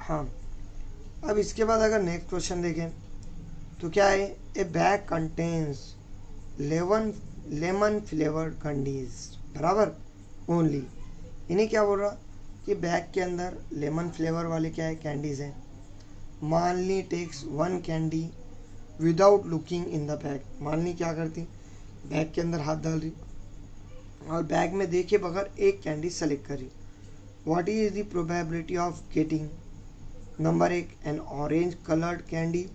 हाँ, अब इसके बाद अगर नेक्स्ट क्वेश्चन देखें तो क्या है, ए bag contains lemon flavoured candies, बराबर, ओनली। इन्हें क्या बोल रहा कि बैग के अंदर लेमन फ्लेवर वाले क्या है, कैंडीज हैं। Malini takes one candy without looking in the bag. Malini क्या करती, बैग के अंदर हाथ डाल रही और बैग में देखे बगैर एक कैंडी सेलेक्ट करी। What is the probability of getting, number 1 an orange coloured candy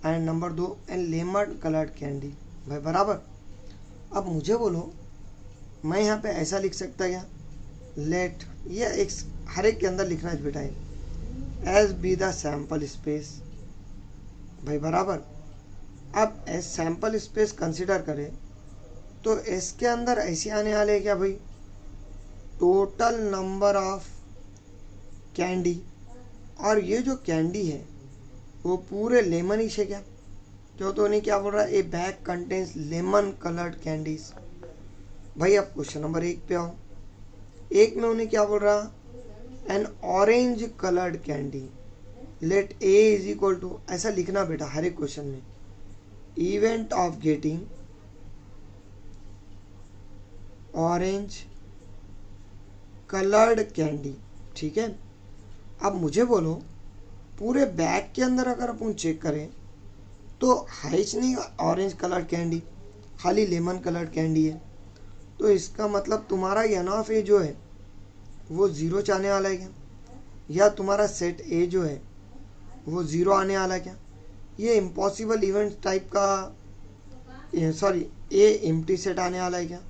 and number 2 an lemon coloured candy. भाई बराबर। अब मुझे बोलो, मैं यहाँ पे ऐसा लिख सकता क्या, लेट, ये एक हर एक के अंदर लिखना है बेटा, S be the sample space. भाई बराबर। अब एज सैम्पल स्पेस कंसिडर करें तो इसके अंदर ऐसे आने वाले हैं क्या भाई, टोटल नंबर ऑफ कैंडी, और ये जो कैंडी है वो पूरे लेमन ही है क्या, क्यों, तो उन्हें क्या बोल रहा है, ए bag contains lemon coloured candies. भाई अब क्वेश्चन नंबर 1 पे आओ। 1 में उन्हें क्या बोल रहा, an orange coloured candy, let A is equal to, ऐसा लिखना बेटा हर एक क्वेश्चन में, event of getting orange coloured candy. ठीक है। अब मुझे बोलो, पूरे बैग के अंदर अगर अपन चेक करें तो है ही नहीं ऑरेंज कलर्ड कैंडी, खाली लेमन कलर्ड कैंडी है। तो इसका मतलब तुम्हारा एन ऑफ ए जो है वो ज़ीरो आने वाला है क्या, या तुम्हारा सेट ए जो है वो ज़ीरो आने वाला है क्या। ये इम्पॉसिबल इवेंट टाइप का, सॉरी, ए एम्प्टी सेट आने वाला है क्या,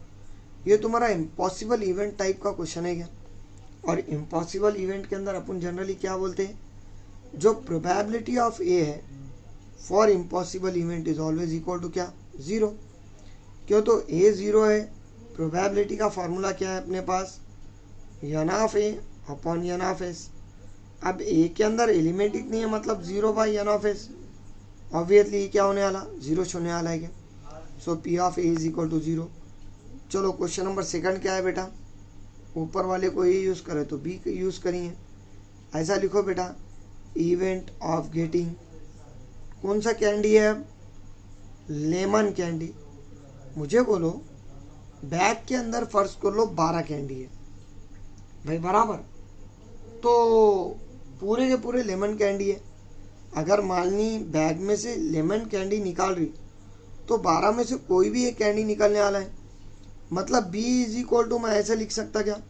ये तुम्हारा इम्पॉसिबल इवेंट टाइप का क्वेश्चन है क्या। और इम्पॉसिबल इवेंट के अंदर अपन जनरली क्या बोलते हैं, जो प्रोबेबिलिटी ऑफ ए है for impossible event is always equal to क्या, ज़ीरो। क्यों, तो ए ज़ीरो है, प्रोबेबिलिटी का फॉर्मूला क्या है अपने पास, n of A upon N of S. अब ए के अंदर एलिमेंट ही नहीं है, मतलब zero by N of S, obviously क्या होने वाला, ज़ीरो होने वाला है क्या। So P of A is equal to zero. चलो क्वेश्चन नंबर 2 क्या है बेटा, ऊपर वाले को ए यूज़ करे तो बी यूज़ करिए। ऐसा लिखो बेटा, इवेंट ऑफ गेटिंग, कौन सा कैंडी है अब, लेमन कैंडी। मुझे बोलो, बैग के अंदर फर्ज कर लो 12 कैंडी है, भाई बराबर, तो पूरे के पूरे लेमन कैंडी है। अगर मालनी बैग में से लेमन कैंडी निकाल रही तो 12 में से कोई भी एक कैंडी निकलने वाला है, मतलब बी इज इक्वल टू, मैं ऐसे लिख सकता क्या,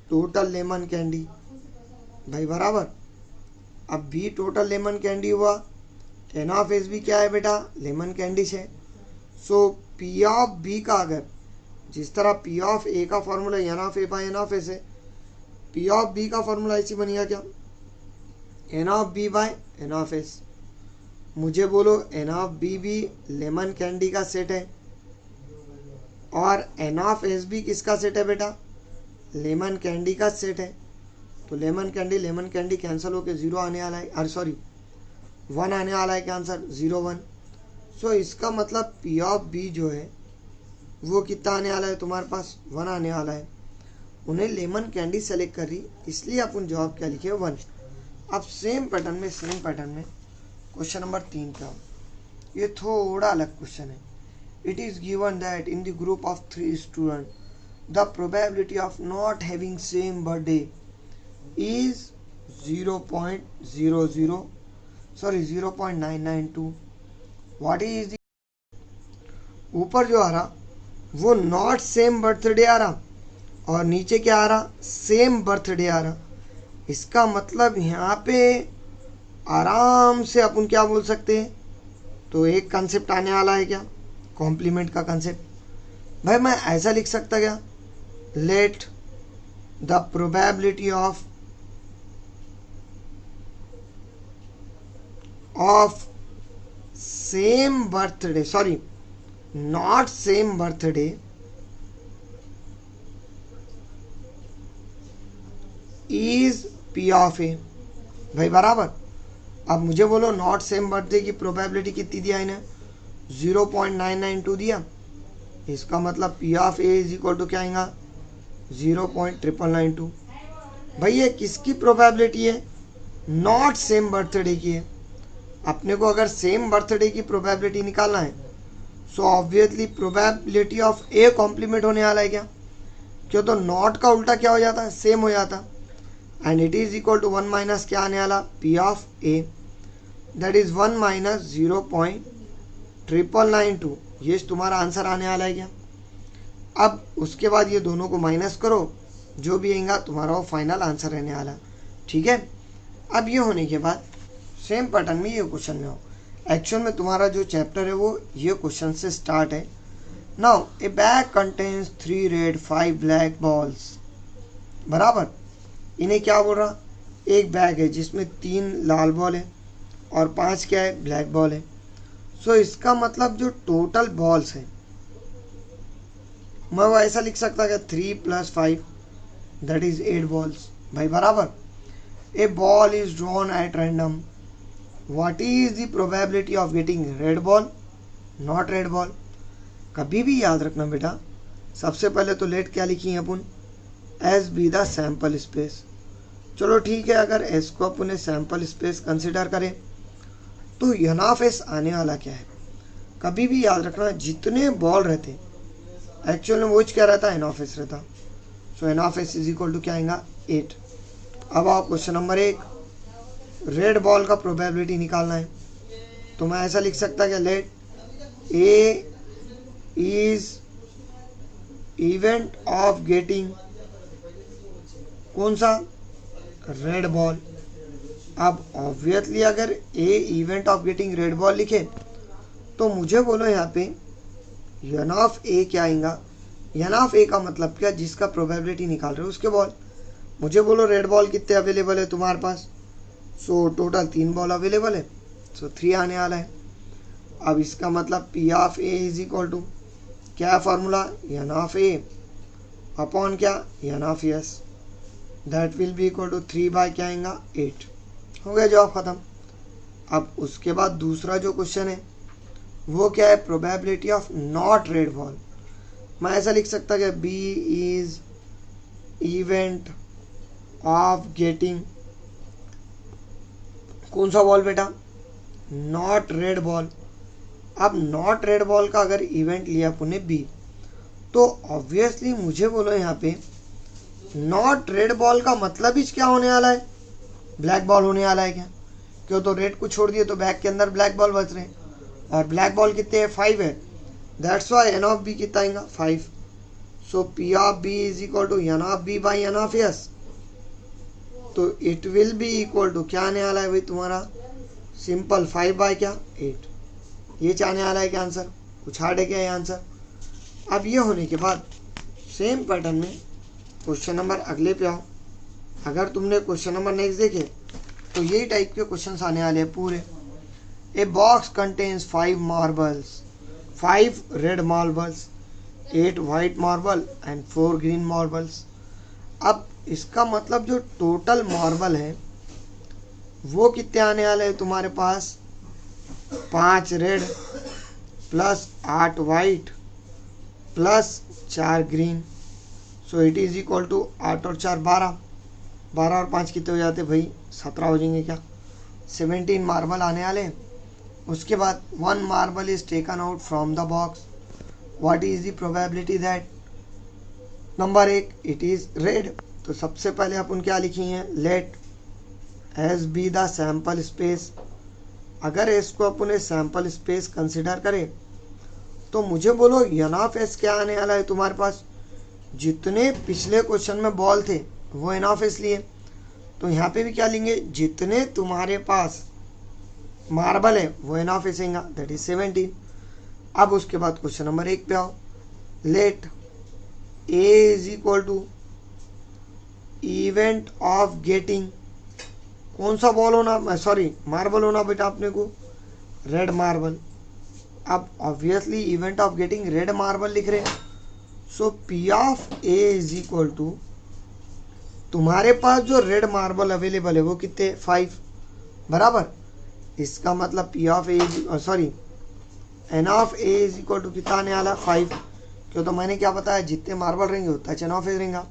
टोटल लेमन कैंडी। भाई बराबर। अब बी टोटल लेमन कैंडी हुआ, एन ऑफ एस भी क्या है बेटा, लेमन कैंडी है। सो पी ऑफ बी का अगर, जिस तरह पी ऑफ ए का formula N of A by N of S है, पी ऑफ बी का फॉर्मूला ऐसी बनेगा क्या, N of B by N of S. मुझे बोलो, एन ऑफ बी भी लेमन कैंडी का सेट है और एन ऑफ एस भी किसका सेट है बेटा, लेमन कैंडी का सेट है। तो लेमन कैंडी कैंसिल होकर ज़ीरो आने वाला है, अरे सॉरी 1 आने वाला है क्या आंसर, 0 1। सो इसका मतलब पी ऑफ बी जो है वो कितना आने वाला है तुम्हारे पास, 1 आने वाला है। उन्हें लेमन कैंडी सेलेक्ट कर रही, इसलिए अपन जवाब क्या लिखे, 1। अब सेम पैटर्न में क्वेश्चन नंबर 3 का, ये थोड़ा अलग क्वेश्चन है। It is given that in the group of 3 student the probability of not having same birthday is 0.992। What is, ऊपर जो आ रहा वो नॉट सेम बर्थडे आ रहा और नीचे क्या आ रहा, सेम बर्थडे आ रहा। इसका मतलब यहाँ पे आराम से अपन क्या बोल सकते हैं, तो एक कंसेप्ट आने वाला है क्या, कॉम्प्लीमेंट का कंसेप्ट। भाई मैं ऐसा लिख सकता क्या, let the probability of same birthday, sorry not same birthday is P of A. भाई बराबर। अब मुझे बोलो, नॉट सेम बर्थडे की प्रोबेबिलिटी कितनी दिया इन्हें, 0.992 दिया। इसका मतलब P of A is equal to क्या आएगा, 0.992। भाई ये किसकी प्रोबेबिलिटी है, नॉट सेम बर्थडे की है। अपने को अगर सेम बर्थडे की प्रोबेबिलिटी निकालना है so obviously probability of A complement होने वाला है क्या, क्यों तो नॉट का उल्टा क्या हो जाता है, सेम हो जाता। And it is equal to 1 minus क्या आने वाला, P of A, that is 1 minus 0.992। ये तुम्हारा आंसर आने वाला है क्या। अब उसके बाद ये दोनों को माइनस करो, जो भी आएगा तुम्हारा वो फाइनल आंसर रहने वाला। ठीक है। अब ये होने के बाद सेम पैटर्न में ये क्वेश्चन में हो, एक्चुअल में तुम्हारा जो चैप्टर है वो ये क्वेश्चन से स्टार्ट है। नाउ ए bag contains 3 red 5 black balls, बराबर। इन्हें क्या बोल रहा, एक बैग है जिसमें 3 लाल बॉल है और 5 क्या है, ब्लैक बॉल है। सो इसका मतलब जो टोटल बॉल्स है मैं वो ऐसा लिख सकता क्या, 3 + 5 दैट इज 8 बॉल्स भाई, बराबर। A ball is drawn at random, what is the probability of getting red ball, not red ball. कभी भी याद रखना बेटा, सबसे पहले तो लेट क्या लिखी है अपन, S be the sample space. चलो ठीक है, अगर एस को अपन सैंपल स्पेस कंसिडर करें तो एन ऑफ एस आने वाला क्या है। कभी भी याद रखना जितने बॉल रहते एक्चुअल में वो क्या रहता है, एन ऑफ एस रहता। So N of S is equal to क्या आएगा, 8। अब आओ क्वेश्चन नंबर 1, रेड बॉल का प्रोबेबिलिटी निकालना है। तो मैं ऐसा लिख सकता क्या, let A is event of getting कौन सा, रेड बॉल। अब ऑब्वियसली अगर A event of getting red ball लिखे तो मुझे बोलो यहाँ पे एन ऑफ ए क्या आएगा। एन ऑफ ए का मतलब क्या, जिसका प्रोबेबिलिटी निकाल रहे हो उसके बॉल। मुझे बोलो रेड बॉल कितने अवेलेबल है तुम्हारे पास, सो टोटल 3 बॉल अवेलेबल है, सो 3 आने वाला है। अब इसका मतलब P of A is equal to क्या formula, N of A upon क्या, N of S, that will be equal to 3 by क्या आएगा, 8। हो गया जवाब ख़त्म। अब उसके बाद दूसरा जो क्वेश्चन है वो क्या है, probability of not red ball. मैं ऐसा लिख सकता कि B is event of getting कौन सा बॉल बेटा, नॉट रेड बॉल। अब नॉट रेड बॉल का अगर इवेंट लिया पुणे बी तो ऑब्वियसली मुझे बोलो यहाँ पे नॉट रेड बॉल का मतलब ही क्या होने वाला है, ब्लैक बॉल होने वाला है क्या, क्यों तो रेड को छोड़ दिए तो बैग के अंदर ब्लैक बॉल बच रहे हैं और ब्लैक बॉल कितने हैं, 5 है। That's why N of B कितना आएगा, 5। So P of B is equal to N of B by N of S. तो it will be equal to क्या आने वाला है भाई तुम्हारा, सिंपल 5 बाय क्या, 8। ये चाहने वाला है क्या आंसर, कुछ हार्ड है क्या ये आंसर। अब ये होने के बाद सेम पैटर्न में क्वेश्चन नंबर अगले पे आओ। अगर तुमने क्वेश्चन नंबर नेक्स्ट देखे तो यही टाइप के क्वेश्चन आने वाले हैं पूरे। A box contains 5 marbles, 5 red marbles, 8 white marble and 4 green marbles. अब इसका मतलब जो टोटल मार्बल है वो कितने आने वाले हैं तुम्हारे पास, 5 red plus 8 white plus 4 green. So it is equal to 8 और 4 12, 12 और 5 कितने हो जाते भाई, 17 हो जाएंगे क्या, 17 मार्बल आने वाले हैं। उसके बाद 1 marble is taken out from the box, what is the probability that, number 1 it is red. तो सबसे पहले अपन क्या लिखी हैं, let S be the sample space. अगर इसको अपन सैंपल स्पेस कंसिडर करें तो मुझे बोलो एन ऑफ एस क्या आने वाला है तुम्हारे पास, जितने पिछले क्वेश्चन में बॉल थे वो एन ऑफ एस लिए, तो यहाँ पे भी क्या लेंगे, जितने तुम्हारे पास मार्बल है वो एन ऑफ एस आएगा, दैट इज 17। अब उसके बाद क्वेश्चन नंबर 1 पे आओ, let A is equal to event of getting कौन सा बॉल होना, सॉरी मार्बल होना बेटा अपने को, रेड मार्बल। अब obviously event of getting red marble लिख रहे हैं, so P of A is equal to तुम्हारे पास जो रेड मार्बल अवेलेबल है वो कितने, 5, बराबर। इसका मतलब P of A, sorry N of A is equal to कितना आने वाला, 5। क्यों तो मैंने क्या बताया, जितने मार्बल रहेंगे उतना एन ऑफ ए रहेगा।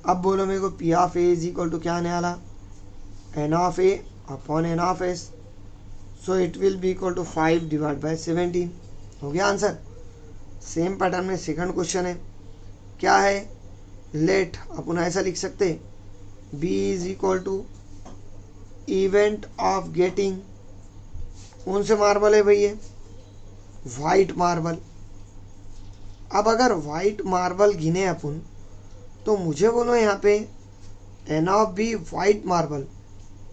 अब बोलो मेरे को P of A is equal to क्या आने वाला, N of A upon N of S, so it will be equal to 5 divide by 17। हो गया आंसर। सेम पैटर्न में सेकंड क्वेश्चन है, क्या है, लेट, अपन ऐसा लिख सकते B is equal to event of getting, कौन से मार्बल है भाई ये, वाइट मार्बल। अब अगर वाइट मार्बल गिने अपन तो मुझे बोलो यहाँ पे N of B white marble,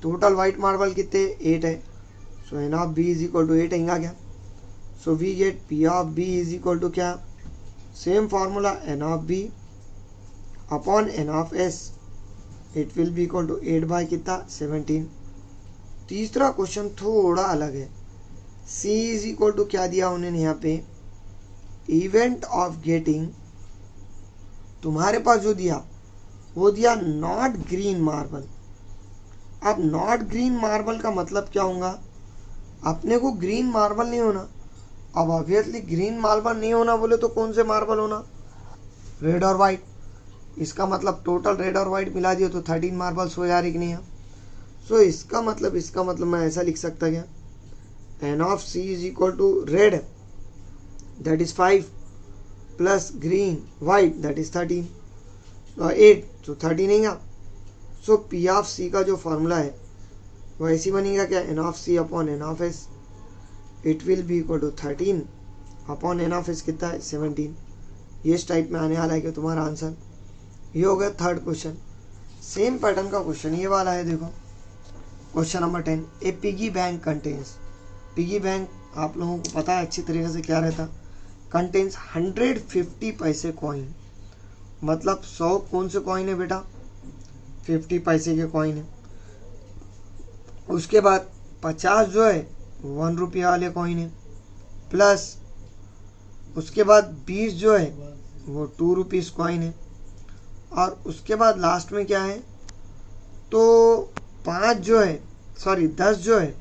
total white marble कितने 8 है, so N of B is equal to 8 आएगा क्या। So we get P of B is equal to क्या, same formula N of B upon N of S, it will be equal to 8 by कितना 17। तीसरा question थोड़ा अलग है, C is equal to क्या दिया उन्होंने यहाँ पे, इवेंट ऑफ गेटिंग, तुम्हारे पास जो दिया वो दिया नॉट ग्रीन मार्बल। अब नॉट ग्रीन मार्बल का मतलब क्या होगा, अपने को ग्रीन मार्बल नहीं होना। अब ऑब्वियसली ग्रीन मार्बल नहीं होना बोले तो कौन से मार्बल होना, रेड और वाइट। इसका मतलब टोटल रेड और वाइट मिला दिया तो 13 मार्बल्स हो जा रही कि नहीं। सो इसका मतलब मैं ऐसा लिख सकता क्या, N of C is equal to red that is 5 plus green white that is 13, 8 तो 13 आएगा। सो पी ऑफ सी का जो फॉर्मूला है वो ऐसी बनेगा क्या, N of C upon N of S, it will be equal to 13 upon N of S कितना है 17। ये इस टाइप में आने वाला है कि तुम्हारा आंसर। ये हो गया थर्ड क्वेश्चन। सेम पैटर्न का क्वेश्चन ये वाला है, देखो question number 10, a piggy bank contains, piggy bank आप लोगों को पता है अच्छी तरीके से क्या रहता, कंटेन्स 150 पैसे कॉइन, मतलब 100 कौन से कॉइन है बेटा, 50 पैसे के कॉइन है। उसके बाद 50 जो है 1 रुपया वाले कॉइन है, प्लस उसके बाद 20 जो है वो 2 रुपीज़ कॉइन है, और उसके बाद लास्ट में क्या है, तो 10 जो है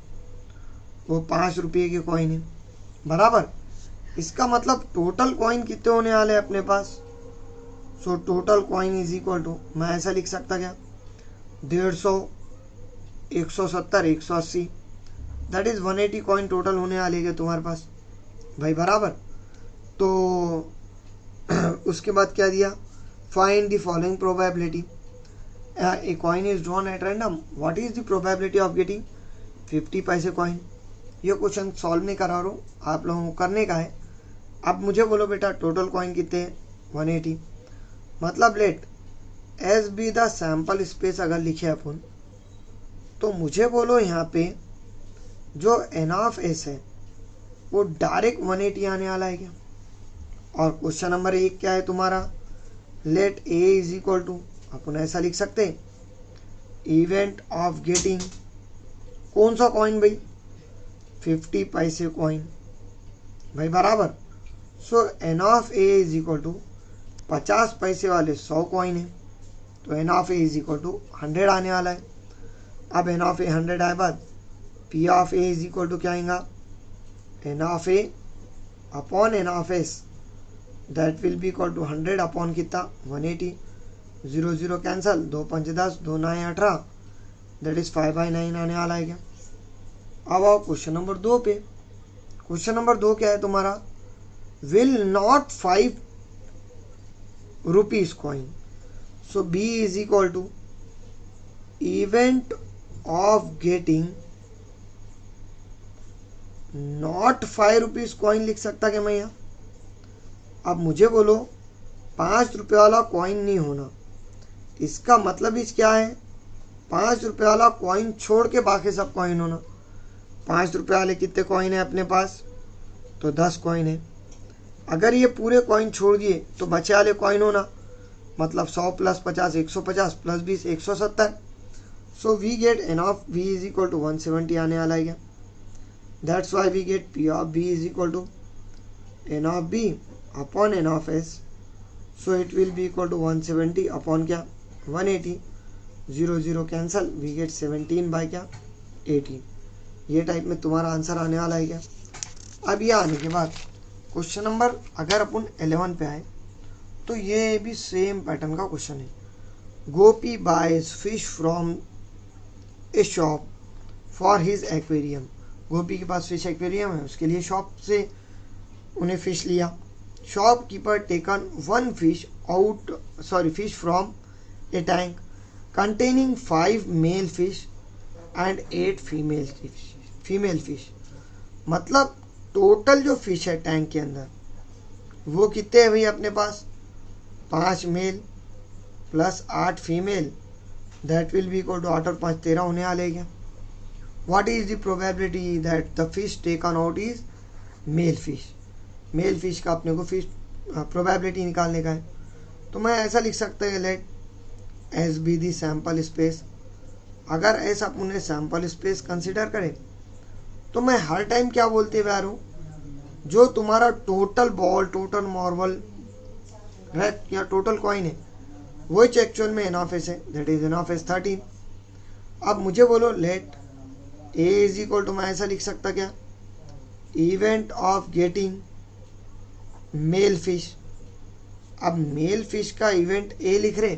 वो 5 रुपये के कॉइन है, बराबर। इसका मतलब टोटल कॉइन कितने होने वाले अपने पास, so total coin is equal to, मैं ऐसा लिख सकता क्या, 150, 170, 180, दैट इज 180 कॉइन टोटल होने वाले हैं तुम्हारे पास भाई, बराबर। तो उसके बाद क्या दिया, find the following probability, a coin is drawn at random, what is the probability of getting 50 पैसे कॉइन। ये क्वेश्चन सॉल्व नहीं करा रहा हूँ, आप लोगों को करने का है। अब मुझे बोलो बेटा टोटल कॉइन कितने हैं 180, मतलब let S be the sample space अगर लिखे अपन तो मुझे बोलो यहाँ पे जो एन ऑफ एस है वो डायरेक्ट 180 आने वाला है क्या। और क्वेश्चन नंबर 1 क्या है तुम्हारा, let A is equal to, अपन ऐसा लिख सकते इवेंट ऑफ गेटिंग, कौन सा कॉइन भाई 50 पैसे कॉइन भाई, बराबर। So N of A is equal to 50 पैसे वाले 100 कॉइन है, तो N of A is equal to 100 आने वाला है। अब एन ऑफ ए 100 आए बाद P of A is equal to क्या आएगा, N of A upon N of S, that will be equal to 100 upon कितना 180, 0 0 कैंसल, 2 5 10, 2 9 18, दैट इज 5/9 आने वाला है क्या। अब आओ क्वेश्चन नंबर 2 पे। क्वेश्चन नंबर 2 क्या है तुम्हारा, will not 5 rupees coin, so B is equal to event of getting not 5 rupees coin लिख सकता क्या मैं यहाँ। अब मुझे बोलो 5 रुपये वाला कॉइन नहीं होना, इसका मतलब इस क्या है, 5 रुपये वाला कॉइन छोड़ के बाकी सब कॉइन होना। 5 रुपये वाले कितने कॉइन है अपने पास, तो 10 कॉइन है। अगर ये पूरे कॉइन छोड़ दिए तो बचे वाले कॉइन होना, मतलब 100 plus 50 150 plus 20 170। So we get N of B is equal to 170 आने वाला है क्या। That's why we get P of B is equal to N of B upon N of S, so it will be equal to 170 upon क्या 180, 0 0 cancel, we get 17 bye क्या 18। ये type में तुम्हारा answer आने वाला है क्या। अब ये आने के बाद क्वेश्चन नंबर अगर अपन 11 पे आए तो ये भी सेम पैटर्न का क्वेश्चन है। Gopi buys fish from a shop for his aquarium. Gopi के पास फिश एक्वेरियम है, उसके लिए शॉप से उन्हें फिश लिया। Shopkeeper taken one fish fish from a tank containing 5 male fish and 8 female fish. मतलब टोटल जो फिश है टैंक के अंदर वो कितने हैं भाई अपने पास, 5 male plus 8 female, that will be equal to 8 और 5 13 होने वाले क्या। What is the probability that the fish taken out is male fish. Male fish का अपने को फिश प्रोबेबिलिटी निकालने का है। तो मैं ऐसा लिख सकता है let S be the sample space. अगर ऐसा अपने सैम्पल स्पेस कंसिडर करें तो मैं हर टाइम क्या बोलते हुए आ रहा हूँ, जो तुम्हारा टोटल बॉल, टोटल मार्बल या टोटल कॉइन है वो एक्चुअल में एन ऑफ एस है, that is N of S 13। अब मुझे बोलो let A is equal to, मैं ऐसा लिख सकता क्या, event of getting male fish. अब मेल फिश का इवेंट ए लिख रहे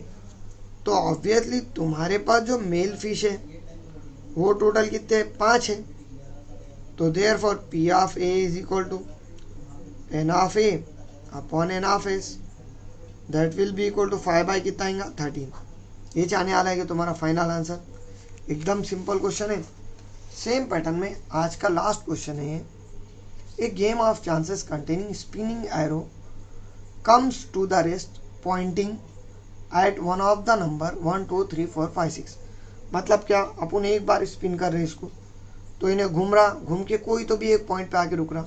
तो ऑब्वियसली तुम्हारे पास जो मेल फिश है वो टोटल कितने 5 है। तो therefore P of A is equal to N of A upon N of S, that will be equal to 5 by कितना आएगा 13। ये चाहने वाला है कि तुम्हारा फाइनल आंसर। एकदम सिंपल क्वेश्चन है। सेम पैटर्न में आज का लास्ट क्वेश्चन है, a game of chances containing spinning arrow comes to the rest pointing at one of the number 1 2 3 4 5 6। मतलब क्या, अपन एक बार स्पिन कर रहे हैं इसको तो इन्हें घूम के कोई तो भी एक पॉइंट पे आके रुक रहा,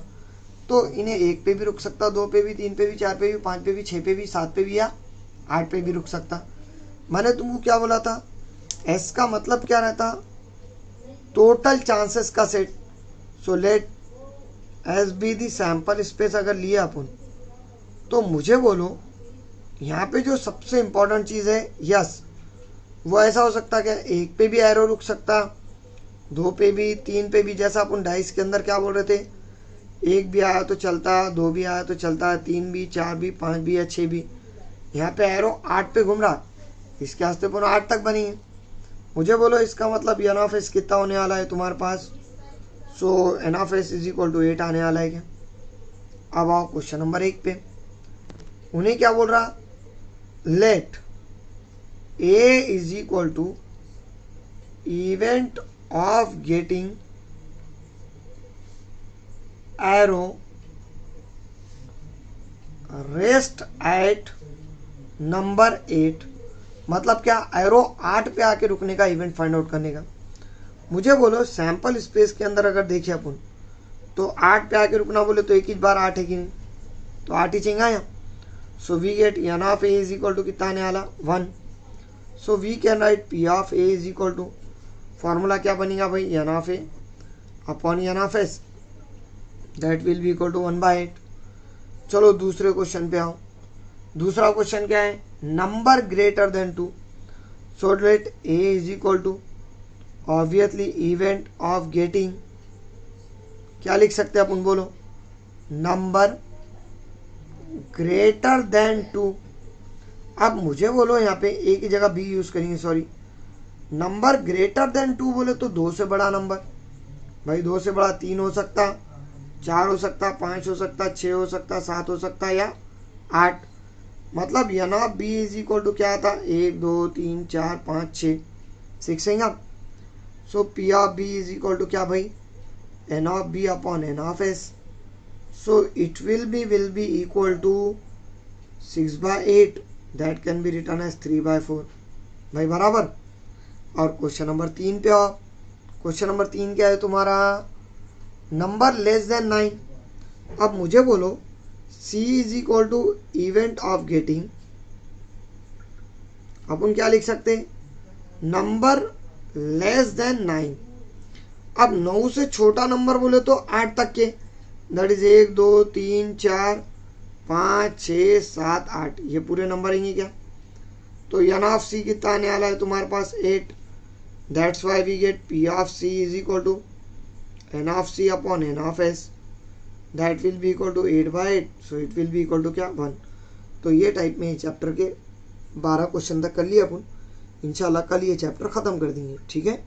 तो इन्हें 1 पे भी रुक सकता, 2 पे भी, 3 पे भी, 4 पे भी, 5 पे भी, 6 पे भी, 7 पे भी या 8 पे भी रुक सकता। मैंने तुमको क्या बोला था, एस का मतलब क्या रहता, टोटल चांसेस का set. So let S be the sample space अगर लिया अपन, तो मुझे बोलो यहाँ पे जो सबसे इम्पोर्टेंट चीज़ है यस, वो ऐसा हो सकता क्या, 1 पे भी एरो रुक सकता, 2 पे भी, 3 पे भी, जैसा अपन डाइस के अंदर क्या बोल रहे थे, 1 भी आया तो चलता, 2 भी आया तो चलता, 3 भी, 4 भी, 5 भी या 6 भी। यहाँ पे एरो 8 पे घूम रहा, इसके वास्ते अपन 8 तक बनी है। मुझे बोलो इसका मतलब एन ऑफ एस कितना होने वाला है तुम्हारे पास, so N of S is equal to 8 आने वाला है क्या। अब आओ क्वेश्चन नंबर 1 पे, उन्हें क्या बोल रहा, let A is equal to event of getting arrow rest at number 8। मतलब क्या, एरो 8 पे आके रुकने का इवेंट फाइंड आउट करने का। मुझे बोलो सैंपल स्पेस के अंदर अगर देखिए अपन तो 8 पे आके रुकना बोले तो एक ही बार 8 है कि नहीं, तो 8 ही चाहिए यहाँ। So we get n of a is equal to कितना आने वाला 1। So we can write p of a is equal to, formula क्या बनेगा भाई, n of a upon n of s, that will be equal to 1/8। चलो दूसरे question पे आओ। दूसरा क्वेश्चन क्या है, number greater than 2। So let a is equal to obviously event of getting, क्या लिख सकते हैं अपन, बोलो नंबर ग्रेटर देन 2। अब मुझे बोलो यहाँ पे ए की जगह बी यूज करेंगे, सॉरी, नंबर ग्रेटर देन 2 बोले तो 2 से बड़ा नंबर, भाई 2 से बड़ा 3 हो सकता, 4 हो सकता, 5 हो सकता, 6 हो सकता, 7 हो सकता या 8। मतलब N of B is equal to क्या आता, 1 2 3 4 5 6 6 है ना। So P of B is equal to क्या भाई, N of B upon N of S. So it will be equal to 6/8, that can be written as 3/4 भाई बराबर। और question number 3 पे आओ। क्वेश्चन नंबर 3 क्या है तुम्हारा, नंबर लेस देन 9। अब मुझे बोलो C is equal to event of getting, अपन क्या लिख सकते हैं, नंबर लेस देन 9। अब 9 से छोटा नंबर बोले तो 8 तक के, दैट इज 1 2 3 4 5 6 7 8, ये पूरे नंबर हैं क्या। तो एन ऑफ सी कितना आने वाला है तुम्हारे पास 8, that's why we get P of C is equal to N of C upon N of S, that will be equal to 8/8। So it will be equal to क्या 1। तो ये टाइप में चैप्टर के 12 क्वेश्चन तक कर लिया अपन, इंशाल्लाह कल ये चैप्टर ख़त्म कर देंगे, ठीक है।